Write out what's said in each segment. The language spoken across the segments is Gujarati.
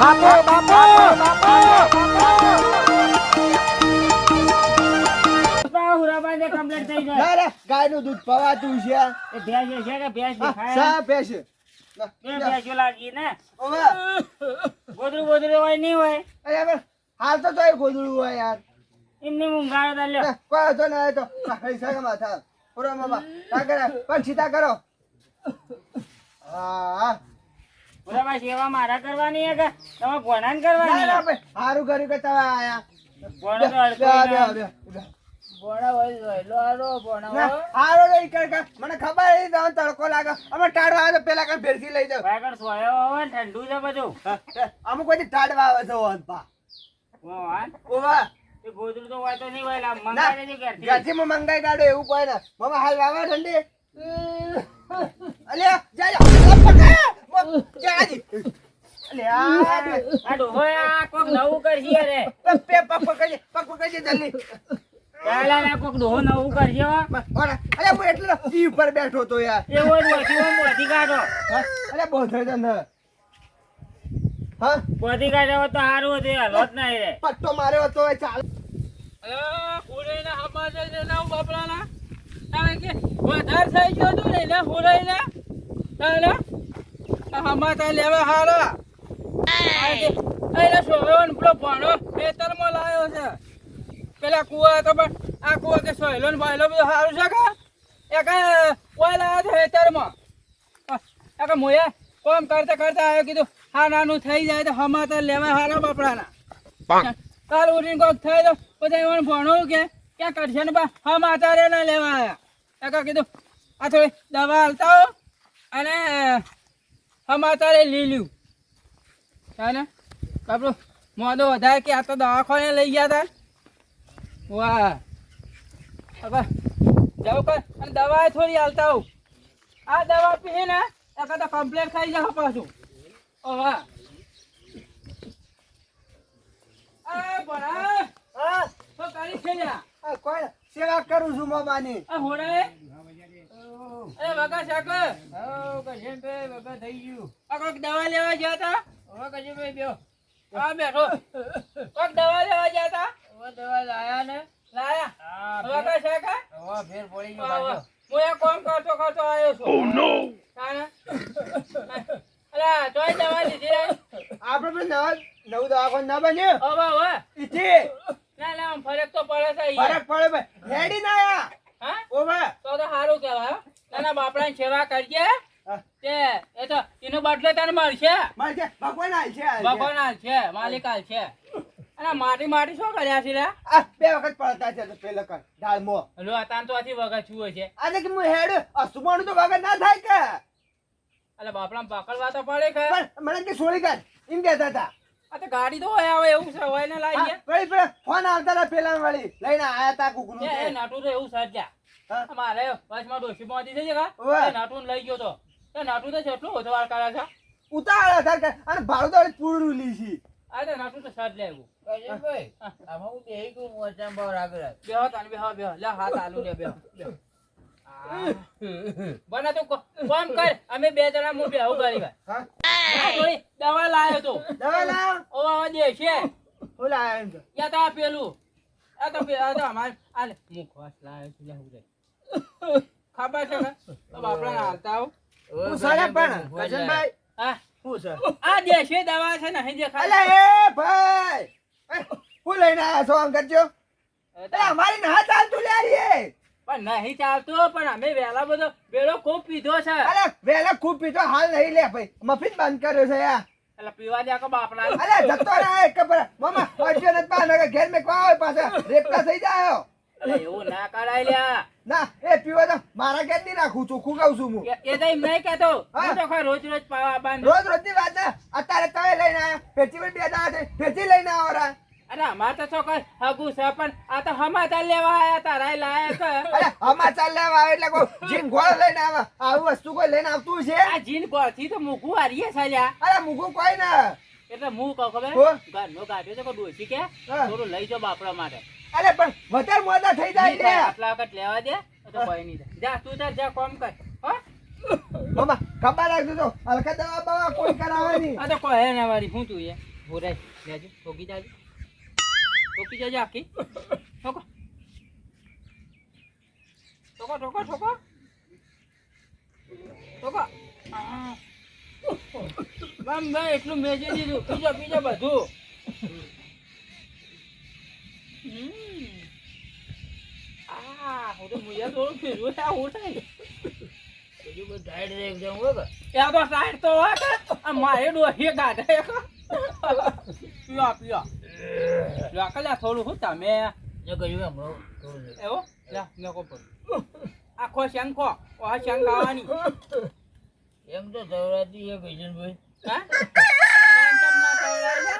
બાપુ બાપુ હુરાબાને કમ્પ્લીટ થઈ જાય. ના ગાયનું દૂધ પવાતું છે. એ ભેંસ છે કે ભેંસ દેખાય? સા ભેંસ. બે ભેંસો લાગી ને. ઓવે ગોદડું હોય નહીં હોય. અરે હવે હાલ તો તોય ગોદડું હોય યાર. એમને ઊંઘાડો તા લ્યો. કોઈ હતો ને તો પૈસા કે માથા પૂરો મામા તા કરે પણ સીધા કરો. હા હુરાબા સેવા મારા કરવાની હે કે તમે ભોણાને કરવાની? ના ભાઈ સારું કર્યું કે તમે આયા. ભોણો તો અડકો ભોણા હોય લોરો ભોણા હોય. હારો નહીં કર મને ખબર નહીં તમને તડકો લાગે. અમે ટાળવા આવે તો પેલા કઈ ભેરસી લઈ જાવ. વાગણ સોયો હોય ને ઠંડુ છે બધું. અમુક કોઈ ટાળવા આવે છે ઓનપા. ઓવા એ ગોદડું તો હોય તો નહીં હોય. મંગાઈ દેજો ઘરથી. ઘરથી માં મંગાઈ કાઢો એવું કોઈ ના. મામા હાલ વાવા ઠંડી. અલ્યા જા જાજી. આ ડોહો આ કોક નવું કરશે રે. પગ પકડજે જલ્દી. પેલા ના કોક ડોહો નવું કરશે હો. અરે હું એટલે ઈ ઉપર બેઠો તો યાર. એવો જ મોથી કાઢો. અરે બહુ થઈ જાય હા મોથી કાઢો તો સારું હતું. હાલત નહીં રે. પટ્ટો માર્યો તો ચાલ. હમાતા લેવા હારા એને સોયન પેલો ભણો ખેતરમાં લાવ્યો છે. પેલા કુવા તો પણ આ કુવા કે સોયલો ને ભાઈલો બધું સારું છે કે એક કોઈ લાવ્યો છે ખેતરમાં. એક મોએ કોમ કરતા કરતા આવ્યો કીધું હા નાનું થઈ જાય તો હમાતા લેવા હારા બાપડાના. કાલ ઉઠીને કોક થાય તો પછી એને ભણવું કે ક્યાં કરશે ને બા હમાતા રે ના લેવા આવ્યા. એક કીધું આ થોડી દવા હાલતા હો અને હમાતારે લીલું ને આપણું મોદો વધારે કે આ તો દવાખાને લઈ ગયા હતા. વાહ હવે જાવ કર અને દવા થોડી હાલતા હોઉં. આ દવા પી ને એક તો કમ્પ્લેટ ખાઈ જાવ પાછું. ઓ વાહ હા તો તારી છે લ્યા કોઈ સેવા કરું છું મામાની. આ હોડે અરે વગા સાકર વગર થઈ ગયું. આ કોઈક દવા લેવા ગયા હતા. હવે કશું ભાઈ બેહો. હા બેઠો કોઈક દવા લેવા ગયા હતા. હવે દવા લાયા ને. લાયા હા વગા સાકર હવે ફેર પડી ગયો પાછો. હું એક કામ કરતો કરતો આવ્યો છું. ઓ નો અલા તોય દવા લીધી રે. આપણે પણ નવું દવાખાનું ના બન્યું હવે હવે ઈથી ના ના આમ ફરક તો પડે છે ફરક પડે ભાઈ હેડી ના આયા. હા ઓવે તો સારું કહેવાય હો. નાના બાપડાની સેવા કરજે તે એ તો એનો બદલો તને મળશે. મારે છે ભગવાન આલ છે ભગવાન હાલ છે માલિક હાલ છે. અને માટી શું કર્યા છે લે? આ બે વખત પડતા છે તો પેલો કર ડાળમો. લો તાન તો આથી વગર છુએ છે. આજે કે હું હેડ અસુમાનું તો વગર ના થાય કે એટલે બાપડા પકડવા તો પડે કે પણ મને કે છોડી કર એમ કહેતા હતા. આ તો ગાડી તો હોય આવે એવું છે હોય ને લાવી ગયા. વળી પેલા ફોન આવતા હતા પેલા વળી લઈને આયા તા કુકનું એ નાટુ તો એવું સર્જા હા મારે બસમાં ડોશી પહોંચી થઈ છે ઓવે. કા નાટુ લઈ ગયો તો એ નાટુ તો કેટલું ઓછો વાર કરે છે. ઉતાર અધાર કર અને ભાડું તો પૂરું લીધી. આ તો નાટુ તો સર્જ લેવું. ભાઈ આમાં હું દેહી ગયું મોચામ ભાવ આગળ. બેહો તાન બેહો લે હાથ આલુ લે બેહો બના તો કોમ કર અમે બે જણા મુ બેહો કરી ભાઈ. હા થોડી દવા લાયો તો દવા લાવ ઓ આ દે છે હું લાયા એમ તો. યા તો આ પેલું આ તો અમાર આલે મુખવાસ લાયો છે લે હું રે ખબર છે કે તો બાપડા હાલતા આવ હું સાડા પણ કજનભાઈ હા હું છે આ દેશી દવા છે ને હજી અલે એ ભાઈ હું લઈને આયા છો આમ કરજો. અરે અમારી ના ચાલતું લે રે. પણ નહીં ચાલતું પણ અમે વેલા બધો બેડો ખૂબ પીધો છે. અરે વેલા ખૂબ પીધો હાલ નહીં લે ભાઈ મફિન બંધ કર્યો છે યાર. એટલે પીવા દે કે બાપડા અરે જતો રહે એક પર મામા અડજો નત પાને ઘેર મે કોઈ પાછા રેપતા થઈ જાયો. એવું ના કરાય લ્યા. ના એ પીવો તો મારા ઘેર નહીં રાખું ચોખ્ખું કહું છું હું. એ તો એમ નહીં કહેતો હું તો કોઈ રોજ રોજ પાવા બાંધ રોજ રોજની વાત છે. અત્યારે તમે લઈને આયા પેટી પર બે દાડા છે પેટી લઈને આવો રા. અરે અમાર તો છો કઈ હગુ છે પણ આ તો હમાતા લેવા આયા તારા લાયક. અરે સમાચાર લેવા આવે એટલે કોઈ જીન ઘોડો લઈને આવે આવું વસ્તુ કોઈ લઈને આવતું છે. આ જીન ગોળથી તો મૂકું હારીએ છે લ્યા. અરે મૂકું કોઈ ના. એટલે હું કહું ખબર હો? ઘરનો ગાઢ્યો તો કોઈ ડોશી કે હા. થોડું લઈ જાઓ બાપડા માટે. અરે પણ વધારે મોડા થઈ જાય નહીં લે. થાય, આટલા વખત લેવા દે તો કોઈ નહીં થાય. જા તું તાર જા કોમ કર હો. મામા ખબર રાખજો તો હલકા દવા બવા કોઈ કરાવે નહીં. આ તો કોઈ હે ના વાળી હું તું એ ભૂરાય લેજો ઠોકી જાજો ઠોકી જાજો આખી ઠોકો ઠોકો ઠોકો ઠોકો ઠોકો બમ ભાઈ એટલું મેજી દીધું પીજો બધું હું તો મુયા થોડું ફેરવું છે હું થાય બીજું બધું ટાઈટ રહે એકદમ હો કે ત્યાં તો સાઈડ તો હોય કે આ મારે ડોહી ગાઢે પીઓ કલ્યા થોડું શું તમે જો કહ્યું હમણાં થોડું છે. એવો મેકો પર આખો શંખો આ શંખ ખાવાની એમ તો સૌરાષ્ટ્રી છે કિશનભાઈ હા કેમ ના ખવડાવે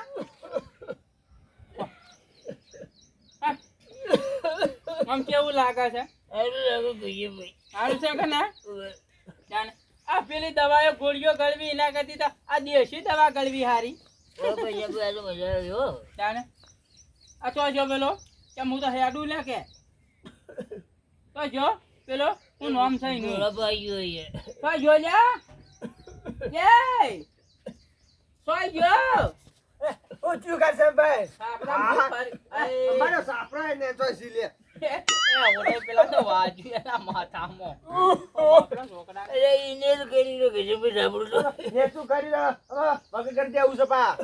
આમ કેવું લાગે છે સારું લાગે કિશનભાઈ સારું છે કે ના જાણે આ પેલી દવાઓ ગોળીઓ ગળવી એના કરતી તો આ દેશી દવા ગળવી હારી પૈસા કોઈ આજે મજા આવી હો જાણે આ તો જો પેલો કે હું તો હેડું લે કે તો જો પેલો હું નામ છે એનું બરાબર આવી ગયો તો અહીંયા જો લ્યા તો જો ઊંચું કરશે ભાઈ સાપડા હા. ફરી અમારો સાપરો ને તો સીલે ઓરે પેલા તો વાજુ એના માથામાં આપણા છોકરા અરે એને જ કરી રહ્યો કિશનભાઈ સાંભળું તો એ શું કરી રહ્યો વગર કરી દેવું છે પા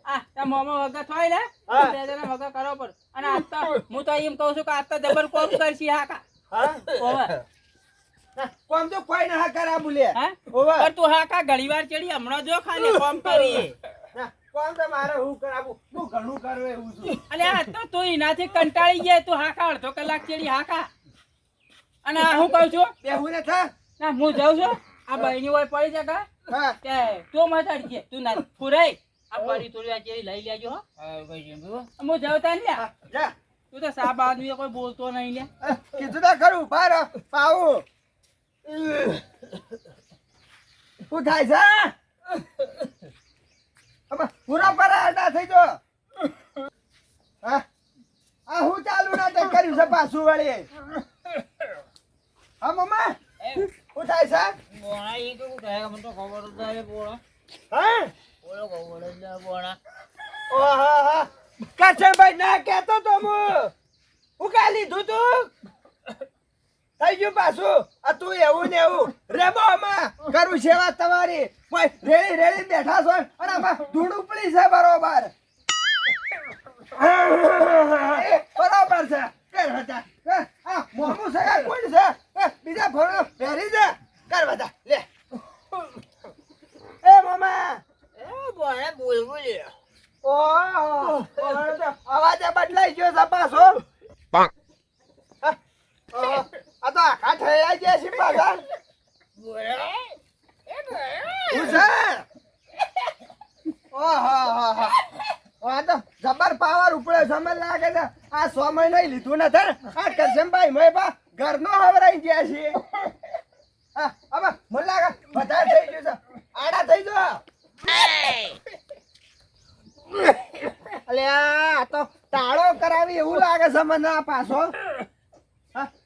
આ મોમો વગર થોય ને હા. બે જણા વગર કરો પર અને આજ તો હું તો એમ કહું છું કે આજ તો જબર કોમ કરશી હાકા હા ઓવે કોમ તો કોઈ ના કરા બોલે હા ઓવા પણ તું હાકા ઘડીવાર ચડી હમણાં જો ખાલી કોમ કરી કોમ તો મારે હું કરાવું હું ઘણું કરું એવું છું અને આ તો તું એનાથી કંટાળી જાય તું હાકા અડધો કલાક ચડી હાકા અને આ હું કહું છું બેહું ને થા ના હું જાઉં છું આ બહેની હોય પડી છે કા હા કે તું મત અડજે તું ના ફુરાઈ આ પડી થોડી આ ચેરી લઈ લેજો હો કિશનભાઈ હો. હું જાઉં તાન લે જા તું તો સાબ આદમી કોઈ બોલતો નહીં લે કીધું ના ખરું બાર પાવું શું થાય છે આમાં પૂરા પર આટા થઈ જો હા આ હું ચાલુ ના તે કર્યું છે પાછું વળી હા મમ્મા શું થાય છે બોણા ઈ કેવું થાય મને તો ખબર જ થાય બોણા હા બોલો ખબર જ ના બોણા ઓહા હા કાચરભાઈ ના કહેતો તો હું કા લીધું તું થઈ ગયું પાછું આ તું એવું ને એવું રેબોમાં કરું સેવા તમારી કોઈ રેડી રેડી બેઠા છો અને આમાં ધૂળ ઉપડી છે બરોબર બરોબર છે કર બધા આ મોમું છે આ કોણ છે બીજા ફોડો પહેરી છે કર બધા લે એ મામા એ બોણા બોલવું લે ઓહો અવાજ બદલાઈ ગયો છે પાછો આ તો આખા થઈ ગયા છે પાછા બોણા હું છે ઓહો આ તો જબર પાવર ઉપડે છે મને લાગે છે આ 100 મહિના લીધું નથી ને આ કરશનભાઈ મેં બા ઘરનો હવરાઈ ગયા છે હા હવે મને લાગે વધારે થઈ ગયું છે આડા થઈ જો અલ્યા આ તો તાળો કરાવી એવું લાગે છે મને આ પાછો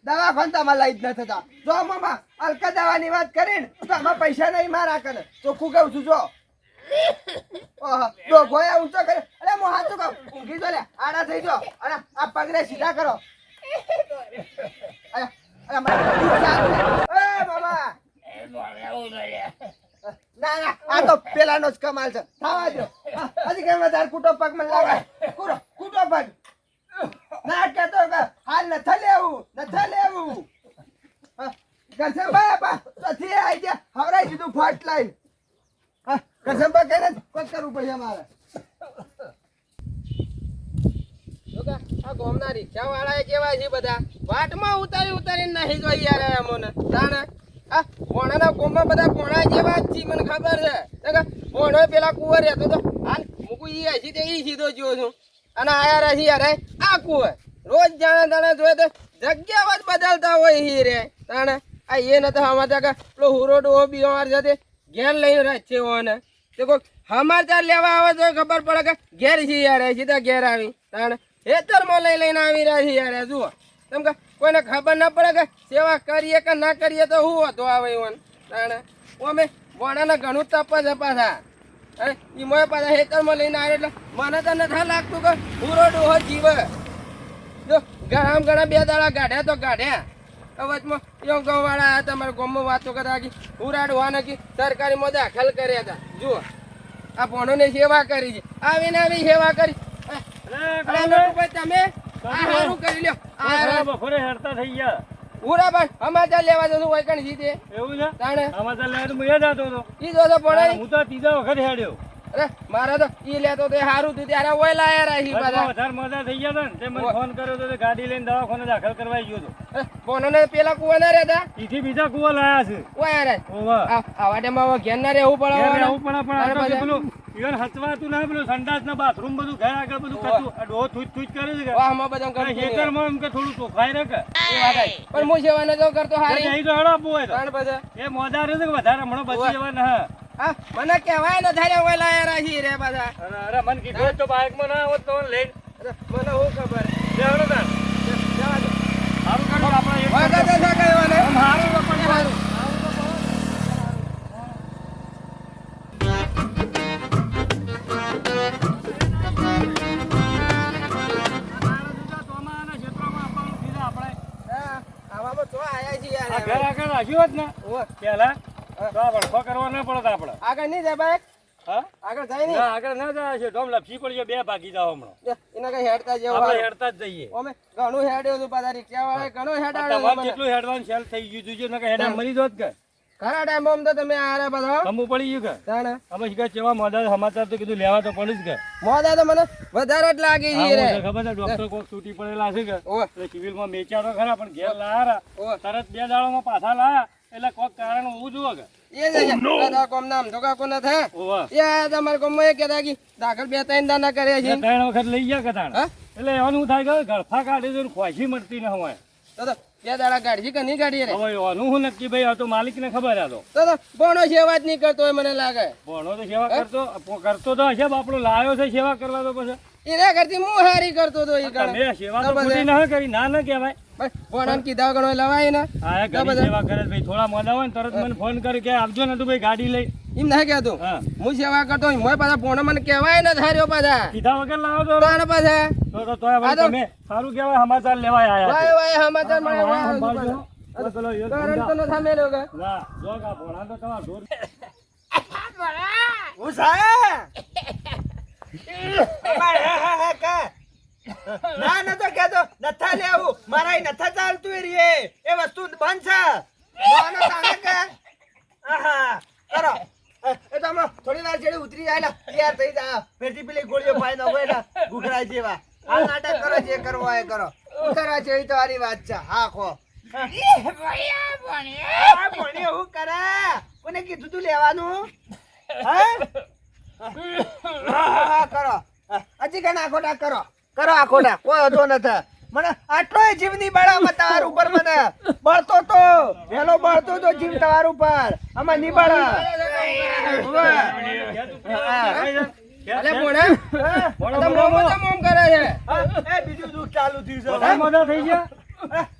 દવાખાનામાં લઈ જ ન થતા જો મામા અલકા દવાની વાત કરીને તો આમાં પૈસા નહીં મારા કરે ચોખ્ખું કહું છું જો જો ગોયા ઊંચો કરે અરે હું હાથું કહું ઊંઘી જો લે આડા થઈ જો અને આ પગને સીધા કરો અરે અરે મામા એ બોણા બોલો લે ના ના આ તો પેલાનો જ કમાલ છે થવા દો હજી કેમ વધારે કૂટો પગ મને લાગે કૂટો પગ ના કહેતો કે હાલ નથી લેવું કરશનભાઈ આપા પછી આવી ગયા હવરાઈ દીધું ફટ લાઈન કરશનભાઈ કહીને કોક કરવું પડશે અમારે આ ગોમના રિક્ષા વાળા કેવા છે બધા વાટમાં ઉતારીને નહીં જોઈ યાર અમોને તાણે આ ભોણાના ગોમમાં બધા ભોણા જેવા જ છે મને ખબર છે ભોણો પેલા કુંવર રહેતો તો હાલ મૂકું ઈ હજી તે ઈ સીધો જોયો છું અને આયા રહી યાર આ કુંવર રોજ જાણે તાણે જોયે તો જગ્યા જ બદલતા હોય હી રે તાણે આ એ નતા હમાતા કે પેલો હુરો ડોહો બીમાર છે તે ઘેર લઈને રાખશે ઓને તે કોઈક સમાચાર લેવા આવે તો ખબર પડે કે ઘેર છે યાર સીધા ઘેર આવી તાણે હેતરમાં લઈને આવી રહ્યા છે યાર જુઓ તેમ કે કોઈને ખબર ના પડે કે સેવા કરીએ કે ના કરીએ તો શું હતો આવે એવું તાણે અમે ભોણાને ઘણું તપ છે પાછા અરે ઈમોય પાછા હેતરમાં લઈને આવ્યો એટલે મને તો નથી લાગતું કે પૂરો ડોહો જીવે જો ઘણા બે દાડા ગાઢ્યા તો ગાઢ્યા અવાજમાં એવું ગામવાળા આવ્યા તમારા ગામમાં વાતો કરતા કે પૂરા ડોહા નક્કી સરકારીમાં દાખલ કર્યા હતા જુઓ આ ભણોને સેવા કરી છે આવીને આવી સેવા કરી અરે નટુભાઈ તમે આ સારું કરી લ્યો આ બપોરે હેરતા થઈ ગયા પૂરા ભાઈ સમાચાર લેવા જતું હોય કણ જીતે એવું છે તાણે સમાચાર લેવા તો હું એ જતો હતો ઈ જોતો પણ હું તો ત્રીજા વખત હેડ્યો અરે મારા તો ઈ લેતો તો સારું થયું ત્યારે ઓય લાયા રહી બધા વધારે મજા થઈ ગયા હતા ને તે મને ફોન કર્યો તો તે ગાડી લઈને દવાખાને દાખલ કરવા ગયો હતો બોનોને પેલા કુવા ના રહેતા ઈથી બીજા કુવા લાયા છે ઓય રે ઓવા આ વાટેમાં ઘેર ના રહેવું પડે આવું પણ આ તો પેલું ઈવન હચવાતું ના પેલું સંડાસ ના બાથરૂમ બધું ઘર આગળ બધું કચું આ ડોહ થૂચ થૂચ કરે છે કે વાહમાં બધું કરું ખેતરમાં એમ કે થોડું ચોખાઈ રહે કે એ વાત આઈ. પણ હું સેવા ન કરતો હારી અહીં તો હડો આપવું હોય તો તાણ પછી એ મોજા રહે છે કે વધારે હમણાં બચી જવાના હા હા મને કહેવાય ને ધારે ઓય લાયા રહી રે પાછા અરે મને કીધું તો બાઇકમાં ના આવત તો લઈને અરે મને હું ખબર લેવાનો તાર જવા દો સારું કાઢો આપણે એક વાગા તો થા કહેવાને સારું પણ સારું હા, આવામાં તો આયા છીએ આ યાર ઘર આગળ રાખ્યું હોત ને ઓય, પેલા તો આ વળખો કરવા ના પડત આપણે આગળ નહીં જાય બાઈક હા આગળ જાય નહીં ના આગળ ના જાય છે ડોમ લપસી પડી બે ભાગી જાવ હમણાં એના કઈ હેડતા જેવું આપણે આવે. હેડતા જ જઈએ અમે ઘણું હેડ્યું હતું પાછા રિક્ષા વાળા ઘણું હેડાડ્યું તમારે મને. જેટલું હેડવાનું સેલ થઈ ગયું જોજો નકર હેડા મરી જોત કે ઘણા ટાઈમ તો તમે આરે બધા કમું પડી ગયું કે તાણે અમે શીખા ચેવા મોડા સમાચાર તો કીધું લેવા તો પડી જ કે મોદા તો મને વધારે જ લાગી છે રે ખબર છે ડોક્ટર કોક છૂટી પડેલા છે કે ઓય, એટલે સિવિલમાં મેચારો ખરા પણ ઘેર લાયા ઓય. તરત 2 દાડામાં પાછા લાયા એટલે કોક કારણ હોવું જોવે કે એ જ છે. દાદા કોમ નામ ધોકા કોના થાય ઓવા એ આ તમારા કોમમાં એ કહેતા કે દાખલ 2-3 દાના કર્યા છે 3 વખત લઈ ગયા કતાણ હા એટલે એવાનું શું થાય કે ગળફા કાઢે તો ખોશી મળતી ન હોય તો 2 દાડા કાઢી કે નહીં કાઢી રે હવે એનું શું નક્કી ભાઈ આ તો માલિકને ખબર આ તો તો બોનો સેવા જ નહીં કરતો હોય મને લાગે ભણો તો સેવા કરતો તો હશે આપણો લાયો છે સેવા કરવા તો પછી એના કરતી હું હારી કરતો તો એ ગણે તમે સેવા તો ખોટી ના કરી ના ન કહેવાય બોનામ કીધા ગણો લવાય ને આ ઘણી સેવા કરે છે ભાઈ થોડા મોડા હોય ને તરત મને ફોન કરે કે આવજો ને તું ભાઈ ગાડી લઈ એમ ના કહેતો હા હું સેવા કરતો હોય મોય પાછા બોનો મને કહેવાય ને ધાર્યો પાછા કીધા વગર લાવો તો તાણ પાછા તોય હવે તમે સારું કહેવાય સમાચાર લેવાય આયા વાય વાય સમાચાર મળે હા, વાય સંભાળજો. તો પેલો યો કારણ તો ન થામે લોકો ના જો કા ભોણા તો તમારા ઢોર હું સાહેબ ના ન તો કેતો નથા લેવું મારા નથા ચાલતું એ રે એ વસ્તુ બંધ છે બોનો તાણે કે આહા કરો એ તો હમણાં થોડી વાર છેડે ઉતરી જાય ને તૈયાર થઈ જા પેટી પેલી ગોળીઓ પાઈ નાખો એટલે ઘૂઘરા જેવા આ નાટક કરો જે કરવો હોય એ કરો ઉતરવા છે એ તો હારી વાત છે હા ખો આ ભણી હું કરે કોને કીધું તું લેવાનું હા કરો હજી ઘણા આખોટા કરો આખોટા કોઈ હતો નથી મને આટલો જીવની બળામાં તાર ઉપર મને બળતો તો પેલો બળતો તો જીવ તાર ઉપર આમાં નહીં બળા અલે બોણા તો મોમ કરે છે એ બીજું દુઃખ ચાલુ થયું છે બધા મોડા થઈ ગયા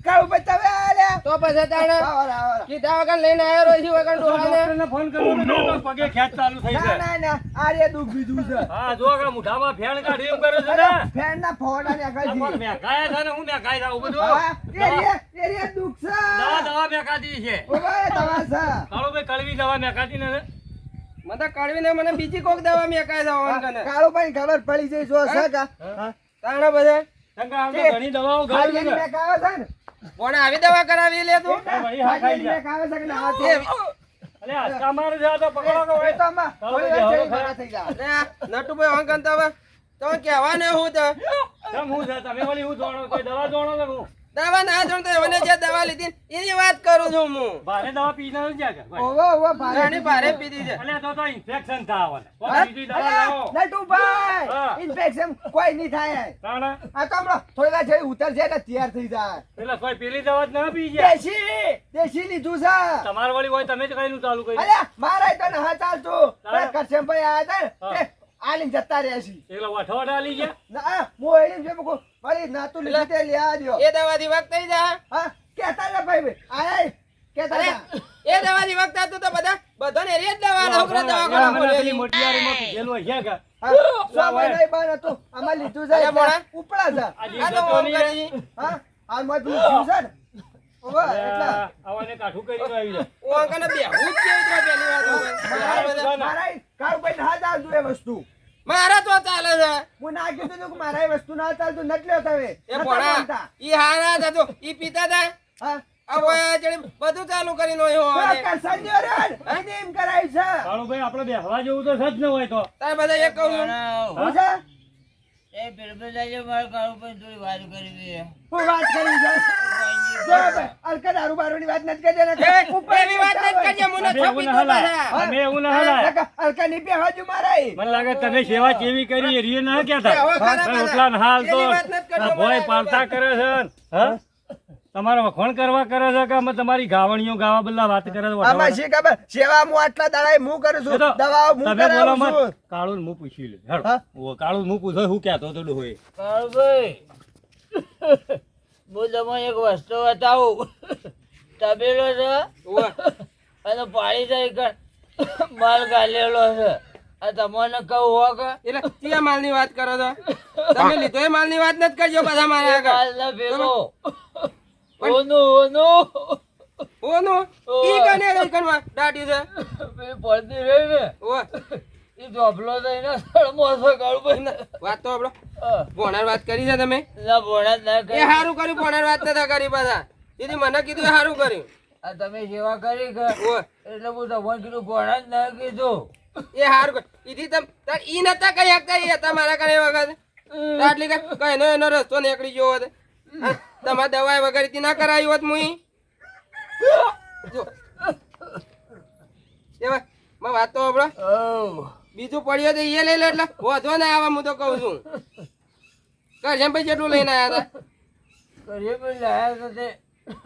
કાળું બતાવે આલ્યા તો પછી તાણે આવરા કીધા વગર લઈને આવ્યો રહ્યો છે વગર ડોહાને ડોક્ટરને ફોન કર્યો તો પગે ખેંચ ચાલુ થઈ ના જાય ના આ રે દુઃખ બીજું છે હા જો કે મુઠામાં ફેણ કાઢી એમ કરે છે ને ફેન ના ફોડા ને આ પણ આગળ મેકાયા છે ને હું મેકાઈ જાઉં બધું એ રે દુઃખ છે દવા મેકાતી છે ઓય દવા છે કાળો ભાઈ કડવી દવા મેકાતી ને મને તો કડવીને મને બીજી કોક દવા મેકાય દવા કને કાળું ભાઈ ખબર પડી જાય જો છે કા તાણે બધા શંકા આમ તો ઘણી દવાઓ ગળી ખાલી છે મેક આવે છે ને બોણા આવી દવા કરાવી લે તું વળી હા ખાઈ ખાલી જા મેક આવે છે કે ના આવે અલે આસ્કા મારે છે આ તો પકડો તો એ તો આમાં થોડી વાર જઈને ભેગા થઈ જા અરે આ નટુભાઈ હોંકન તો હવે તો કહેવા ને હું તો કેમ હું છે તમે વળી હું દોણો કોઈ દવા દોણો તો હું દવા ના જોણતો મને જે દવા લીધી એની વાત કરું છું હું ભારે દવા પીને નથી જ્યાં કે ભાઈ ઓવો ઓવો ઘણી ભારે પીધી છે અલે તો ઇન્ફેક્શન થાય કોઈ બીજી દવા લાવો હા. નટુભાઈ ઇન્ફેક્શન કોઈ નહીં થાય તાણે આ તો હમણાં થોડી વાર જઈને ઉતરશે એટલે તૈયાર થઈ જાય પેલા કોઈ પેલી દવા જ ના પી ગયા દેશી લીધું છે તમાર વળી હોય તમે જ કઈનું ચાલુ કરી અલ્યા મારે તો ના ચાલતું પેલા કરશનભાઈ આયા હતા ને, તે આલીને જતા રહ્યા છે એકલા વઠવાડા આલી ગયા ના હું એની જેમ કહું મારી નાતું લીધી તે લે આજો એ દવાથી વખત થઈ જા હા કેતા ને ભાઈ આયા કેતા અરે હતા. એ એરિયા દવાની વખત હતું તો બધાને એરિયા જ દવાના છોકરા દવાખાના મને પેલી ખોલેલી. મોટી વાડીમાં કીધેલું હશે કે હા, સો મહિના બાર હતું આમાં લીધું અરે છે મોણા. ઉપડા છે આજે આ તો જતો ઓમ નહીં રે. કરી. હા આ મોય પેલું જીવ છે ને ઓવે, એટલે આવાને કાઠું કરીને આવી જાય. ઓમ કને બેહવું જ કેવી રીતે પહેલી વાત હોય. મારા કાળુભાઈ ના જ આવતું એ વસ્તુ મારા તો ચાલે છે હું ના કીધું તું કે મારા એ વસ્તુ ના ચાલતું નથી લેતા હવે એ નતા ભણા માનતા. ઈ હારા થતો ઈ પીતા હતા હા આ ઓય જડી બધું ચાલુ કરીને ઓય તો હોવાને. કરસાનજી અરે એને એમ કરાય છે કાળુભાઈ આપણે બેહવા જેવું તો છે જ ન હોય તો તારે બધા એક કહું છું. શું છે એ પેલું જાય મારે કાળું પણ થોડી વાત કરવી છે. હું વાત કરી છે જો ભાઈ, અલકા દારૂ બારૂની વાત નથી કરજે ને. એ, ઉપર એવી વાત નથી કરજે, મને અમે એવું છપી ના તો હલાય. બધા. અમે એવું ના હલાય. નકા અલકા ની બે હજુ મારાય મને લાગે તમે સેવા કેવી કરી એ ના કહેતા એ હવે ખરા બધા. રોટલા ને હાલ તો એની વાત નથી કરતો, આ ભોય મને પાલતા કરે છે ને, હા તમારા વખોણ કરવા કરે છે કે અમે તમારી ગાવણીઓ ગાવા બદલા વાત કરે છે આમાં વટાવટ? શી ખબર સેવા હું આટલા દાડાએ હું કરું એ છું તો દવાઓ હું તમે બોલો કરાવું મત. છું કાળું ને હું પૂછી લે હેડો. હા? ઓ, કાળું ને હું પૂછો શું કહેતો હતો ડોહોએ? કાળુભાઈ હું તમને એક વસ્તુ બતાવું. તબેલો છે ઓય. અને પાણી જાય કર માલ ગાલેલો છે. આ તમને કહું હો કે એટલે કયા માલની વાત કરો છો તમે લીધો એ માલની વાત નથી કરજો બધા મારા આગળ. માલ ના ભેગો ઓનું ઓનું ઈ કને રહી કનવા દાઢી છે પેલી પડતી રહી ને ઓય. એ ધોપલો થઈને સળમો છે કાળુભાઈ ને. વાત તો આપણો ભોણાર વાત કરી છે તમે ના ભોળા જ ના એ કરી. હારું કર્યું ભોણાર વાત નતા કરી પાછા દીદી મને કીધું એ હારું કર્યું આ તમે સેવા કરી કે ઓય. એટલે હું તમને કીધું ભોળા જ ના કીધું. એ હારું કર્યું દીદી તમ તાર ઈ નતા કઈ શકતા ઈ હતા મારા કને વખત આટલી કઈ એનો રસ્તો નીકળી ગયો હોત હા, તમારે દવાઈ વગર ના કરાવી હોત મુઈ જો એ ભાઈ માં વાત તો આપણો ઓ બીજું પડ્યો તો એ લઈ લે એટલે વધો ના આવે હું તો કહું છું કરજણ ભાઈ જેટલું લઈને આવ્યા હતા કરીએ પણ લાયા તો તે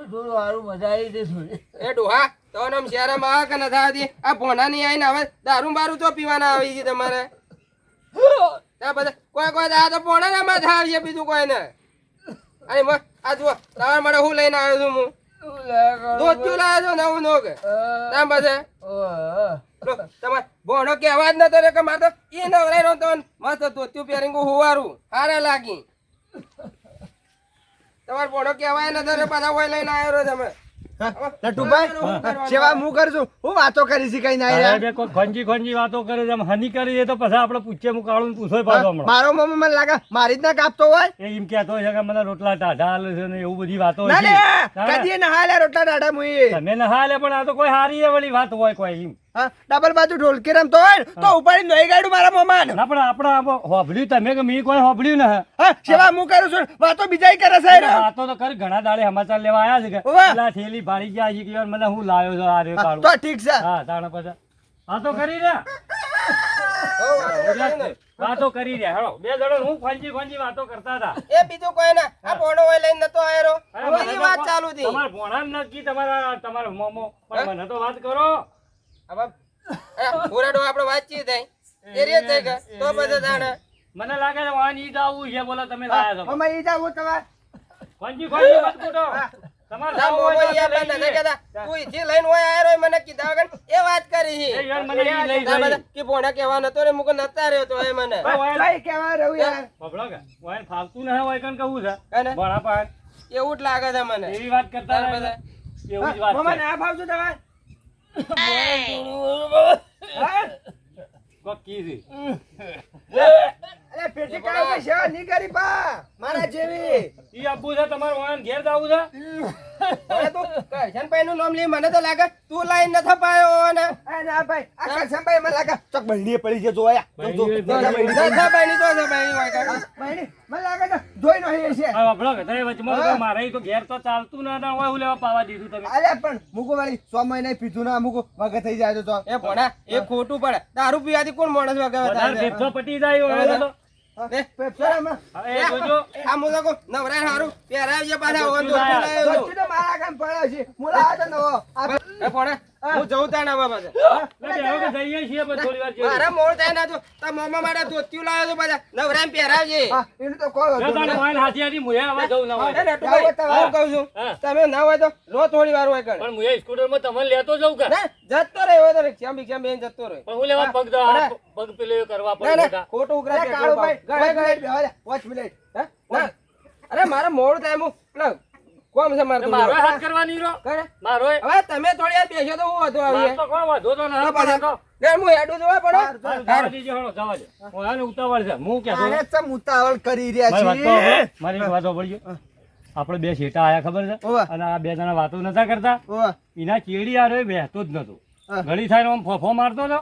થોડું સારું મજા આવી હતી થોડી. એ ડોહા તો આમ શહેરમાં આવે કે નથી આવતી આ ભોનાની આવીને હવે દારૂ બારૂ તો પીવાના આવી છે તમારે ત્યાં બધા કોઈ આ તો ભોણાના માં આવશે બીજું કોઈ ને અને આ જુઓ તમારા માટે હું લઈને આવ્યો છું હું શું લાયા દોસ્તું લાવ્યો છું નવું નો કે ત્યાં બધે ઓહ. તમારે ભોણો કહેવા જ નતો રે કે મારે તો એ નવરાઈ રહ્યો તો મસ્ત ધોત્યું પહેરીને હોવારું હારા લાગી તમારે ભોણો કહેવાય નતો રે પાછા હોય લઈને આવ્યો રહ્યો તમે નટુભાઈ સેવા હું કરું છું હું વાતો કરી છે કઈ ના અરે યાર. બે કોઈ ખંજી ખંજી વાતો કરે છે આમ હની કરી દે તો પછી આપણે પૂછીએ હું કાળું ને પૂછોય પાછો હમણાં. મારો મમ્મી મને લાગે મારી જ ના કાપતો હોય એ એમ કહેતો હોય છે કે મને રોટલા ટાઢા હાલે છે ને એવું બધી વાતો ના હોય લે છે. કદી ના હાલે રોટલા ડાડા મુઈ તમે ના હાલે પણ આ તો કોઈ હારી એ વળી વાત હોય કોઈ એમ હા ડબલ બાજુ ઢોલકી રમતો હોય ને તો ઉપાડી નોઈ ગાડું મારા મોમાન ના પણ આપણે આમાં હોભળ્યું તમે કે મેં કોઈ હોભળ્યું ને હા સેવા હું કરું છું વાતો બીજા કરે છે રે. વાતો તો કરી ઘણા દાડે સમાચાર લેવા આવ્યા છે કે ઓવે. પેલા થેલી ભાડી ગયા છે કે યાર મને હું લાવ્યો છું આ રે કાળું. તો ઠીક છે હા તાણે પછી વાતો કરી રે વાતો કરી રે હેડો બે જણો હું ખંજી ખંજી વાતો કરતા હતા. એ બીજું કોઈ ના આ ભોણો હોય લઈને નતો આવ્યો અરે મને બીજી તો વાત ચાલુ હતી તમારા ભોણા નક્કી તમારા મોમો પણ મને તો વાત કરો. હવે પૂરા ડો આપણે વાતચીત થઈ એ રીત થઈ કે તો બધા જાણે મને લાગે છે વાન ઈદ આવું છે બોલો તમે લાયા છો મમ્મી ઈ જાવું તમારે ખંજી ખંજી વાત કૂટો તમારે ના જાવું મોમો હોય તો યાર લઈ તને જઈએ. કહેતા તું ઈથી લઈને હોય આવ્યો મને કીધા વગર એ વાત કરી એ છે યાર મને ઈ લઈ તાર જઈએ. બધા કે ભોણા કહેવા નતો રે મુકો નતા રહ્યો તો એ મને ભાઈ, વાન- કઈ કેવા રહું યાર બબડો કે વાન ફાલતું ના હોય કન કહું છે હે ને? ભણા પાન એવું જ લાગે છે મને એવી વાત કરતા તાર રહ્યા બધા છે. એવું જ વાત મમ્મી છે. ના ભાવતું તમારે કોક કીધી. અરે પેટી કાઢો કે સેવા નહીં કરી બા મારા જેવી ઈ આબુ છે તમારે વાન ઘેર જાવું છે હવે તું કરશનભાઈ નું નામ લઈ મને તો લાગે તું લાઈન ન થપાયો ને એ ના ભાઈ આ કરસનભાઈ મને લાગે ચોક બહેણી પડી છે જોયા બહેણીએ દસાભાઈની તો દસાભાઈની હોય કાકા. બહેણી મને લાગે છે જોઈ નો છે આ બબડો કે તઈ વચમાં તો મારે ઈ તો ઘેર તો ચાલતું ના હોય હું લેવા પાવા દીધું તમે અરે પણ મુકો વાળી 100 મહિના પીધું ના મુકો વગર થઈ જાય તો એ ભોણા એ ખોટું પડે દારૂ પીવાથી કોણ માણસ વગાવે વધારે તારે? ભેગો પટી જાય હવે તો લે. પેપરામાં. હા, એ જોજો આ મું તો કહું, નવરાય હારું પહેરાવજે પાછા ઓન ધોતી લાયા. ધોતી લાયો ધોતી તો મારા કામ પડ્યો છે. હું લાવ્યો તો નવો. આ એ પોણા હું જઉં તાણ હવે પાછા એટલે હવે કે જઈએ છીએ પણ થોડી વાર મારા મોડ થાય ના તો તાર મોમાં મારા ધોતિયું લાવ્યો તો પાછા નવરાય પહેરાવજે હા, એનું તો કોઈ વાંધો તાણે નહીં. મોબાઈલ હાથી હાથી મુએ આવા જવું ના હોય. એ નટુભાઈ, જાઓ હું કહું છું હા. તમે ના હોય તો રો થોડી વાર હોય કણ પણ મુએ સ્કૂટરમાં તમને લેતો જવું કે ના જતો રહે હોય તો રિક્ષામાં બિક્ષામાં બેહીને જતો રહે પણ હું લેવા પગ દો પગ પેલો કરવા ના પડે ના બધા. ખોટું ઉઘરા અરે પેટ્રોલ કાળુભાઈ, પાવ. ગળે ગળે. 5 મિનિટ બેહવા દે, 5 મિનિટ. હે? ના. અરે મારે મોડું થાય હું પેલા કોમ છે મારે મારો હાથ કરવાની રો કરે મારો હવે તમે થોડી વાર બેસો તો હું હતો આવીએ તો કોઈ વાંધો તો ના પાછા તો ને હું હેડું જોવા પડો જવા દેજો હળો જવા દે હું આને ઉતાવળ છે હું કે આને ચમ ઉતાવળ કરી રહ્યા મારી વાત તો છીએ. હવે, મારી એક વાત સાંભળજો. આપણે બે શેટા આયા ખબર છે ઓવે. અને આ બે જણા વાતો નતા કરતા ઓહ, એના ચેડી આરે બેસતો જ નતો હા. ઘડી થાય આમ ફોફો મારતો હતો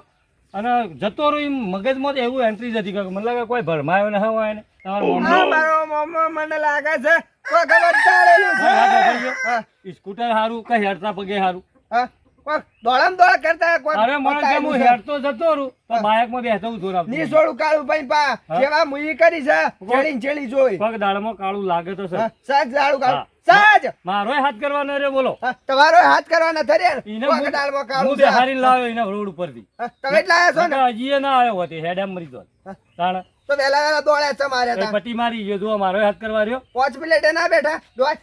અને જતો રહ્યો એમ મગજમાં તો એવું એન્ટ્રી જ હતી કે મને લાગે કોઈ ભરમાયો ને હોય ને તમારો આ મોમો મારો મોમો મને લાગે છે કોઈ ખબર ચાલેલું છે. મારી વાત સાંભળજો. હા, સ્કૂટર હારું કે હેડતા પગે હારું હા. કોઈ દોડમ દોડ કરતા કોઈ અરે મને કે હું બતાવેલું છે. હેડતો જતો રહું તો બાઇકમાં બેસતો હું જોરાવતો. ની છોડું કાળુભાઈ પા હા. કેવા મુઈ કરી છે ચેડી ચેડી જોઈ. પગ દાડમાં કાળું લાગે તો હા, સર સાજ જાડું કાળું. હા. સાજ. મારોય હાથ કરવાનો રે બોલો હા, તમારો હાથ કરવાના થયા ને. એને પગ ડાળમાં કાળું હું છે. બેહારીને લાવ્યો એના રોડ ઉપરથી હા, તમે એટલા આયા છો ને. નકર હજી એ ના આવ્યો હોતી હેડ એમ મરી ગયો હા. તાણ તો વહેલા વહેલા દોડ્યા છે મારે એ ત્યાં. પટ્ટી મારી ગયો જો મારો હાથ કરવા રહ્યો 5 મિનિટે ના બેઠા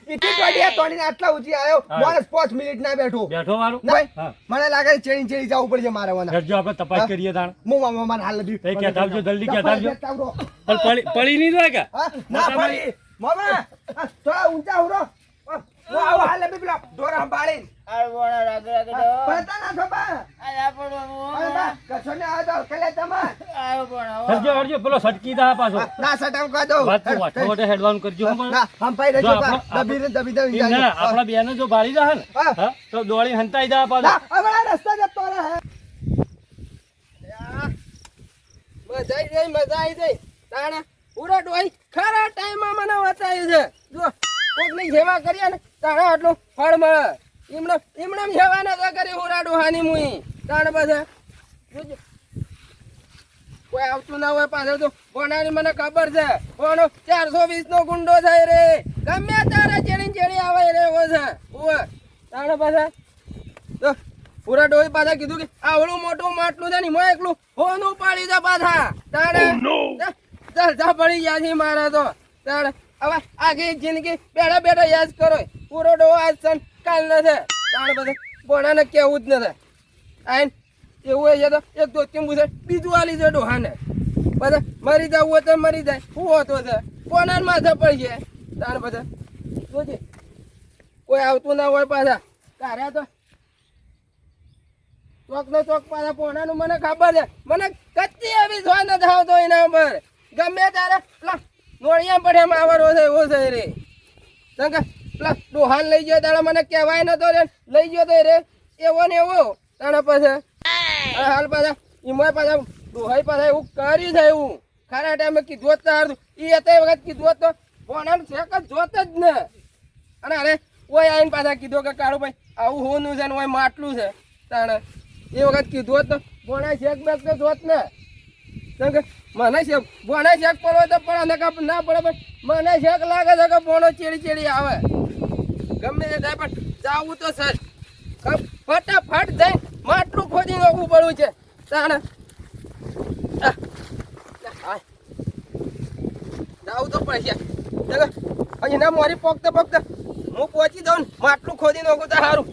ઈથી દોડ્યા તોડીને આટલા ઊંચી આવ્યો હા. માણસ 5 મિનિટ ના બેઠો. બેઠો વાળું ના ભાઈ, હા મને લાગે છે ચેડી ચેડી જવું પડશે મારે વાના. હેડજો આપણે તપાસ હા. કરીએ તાણ હું મામા હાલ નથી. એ કહેતા આવજો, જલ્દી કહેતા આવજો. આવજો. પણ પડી નહીં જાય કે હા, ના પડી. મામા, હા, થોડા ઊંચા ઉરો. હું આવું હાલ બી પેલા ઢોરા સંભાળીને. આ બોણા રાગ રાગ હા, દો પડતા ના છો બા. આ ના પડવાનું અરે બા, કશો ને આવે તો કલે તમાર. આ બોણા હેડજો હેડજો પેલો સટકી દા પાછો હા, ના સટામ કહી દઉં. વાત તો વાઠો વાઠે હેડવાનું કરજો હું પણ. ના, હંપાઈ રહેજો જો બા. આપણો- દબી ને દબી દબી એમ ના, જાજો. આપણા બેને જો બાળી દે ને હા. હા, તો દોડી હંતાઈ દા પાછો ના, હવે આ રસ્તા જતો રહે. મજા આવી જાય મજા આવી જાય તાણા પૂરા ડોઈ ખરા ટાઈમમાં મને વચાયું છે જો કોકની સેવા કરીએ ને તાણા આટલું ફળ મળે એમણે સેવા નતા કરી પૂરા ડોહાની મુઈ તાણ બધા જોજો. કોઈ આવતું ના હોય પાછળ તો કોનાની મને ખબર છે કોનો 420 નો ગુંડો થાય રે ગમે તારે ચેડી આવે રે એવો છે ઓવે તાણ પાછા તો પૂરા ડોહી પાછા કીધું કે આવડું મોટું માટલું છે ને એમાં એકલું હોનું પાડી દે પાછા તાણે જલસા પડી ગયા છે મારા તો તાણે હવે આખી જિંદગી બેઠા બેઠા યાદ કરો પૂરો ડોહો આજ સન કાલ ન છે તાણે બધા બોણાને કેવું જ નથી આઈન એવું હોય છે તો એક ધોતી પૂછે બીજું આલી છે ડોહાને બધા મરી જવું હોય તો મરી જાય શું હોતો છે કોના માથે પડશે તાણે બધા જોજે કોઈ આવતું ના હોય પાછા તારે તો ચોક નો ચોક પાછા પોણાનું મને ખબર છે મને કચ્ચી એવી જોઈ નથી આવતો એના ઉપર ગમે ત્યારે પેલા નોળિયા પડે માવરો છે એવો છે રે કે પેલા ડોહાન લઈ ગયો તારે મને કહેવાય નતો રે લઈ ગયો તો રે એવો ને એવો તારે પછી હાલ પાછા એમાં પાછા ડોહાઈ પાછા એવું કર્યું છે એવું ખરા ટાઈમે કીધું જ તારું એ તે વખત કીધું જ તો પોણાનું શેક જ જોત જ ને અને અરે ઓય આવીને પાછા કીધું કે કાળુભાઈ આવું હોનું છે ને ઓય માટલું છે તાણે એ વખત કીધું હોત તો ભોણા શેક બેક તો જોત ને કેમ કે મને શેક ભોણા શેક પડવો તો પણ અને કાપ ના પડે પણ મને શેક લાગે છે કે ભોણો ચેડી આવે ગમે તે થાય પણ જાવું તો સર ફટાફટ જાય માટલું ખોદી નાખવું પડવું છે તાણે જાવું તો પડશે હજી ના મારી પોકતે હું પહોંચી દઉં ને માટલું ખોદી નાખું તો સારું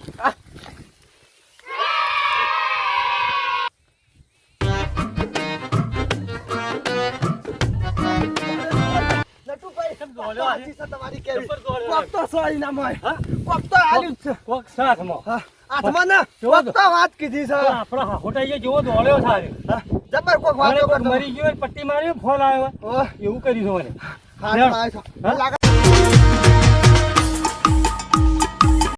નટુભાઈ, દોડ્યો આજે? સાચી છે તમારી કેવી. જબર દોડ્યો. કોક તો સોરી ના મોય. હા? કોક તો આલ્યું જ છે. કોક સાથમાં હા, હાથમાં ના, જોવો કોક તો વાત કીધી છે. આપણો હોટાઈએ જેવો દોડ્યો થાય હા, જબર કોક વાતો કરતો. મરી ગયો પટ્ટી મારી ફોન આવ્યો ઓહ, એવું કર્યું છે મને હાથમાં આવ્યો છે. હા? લાગે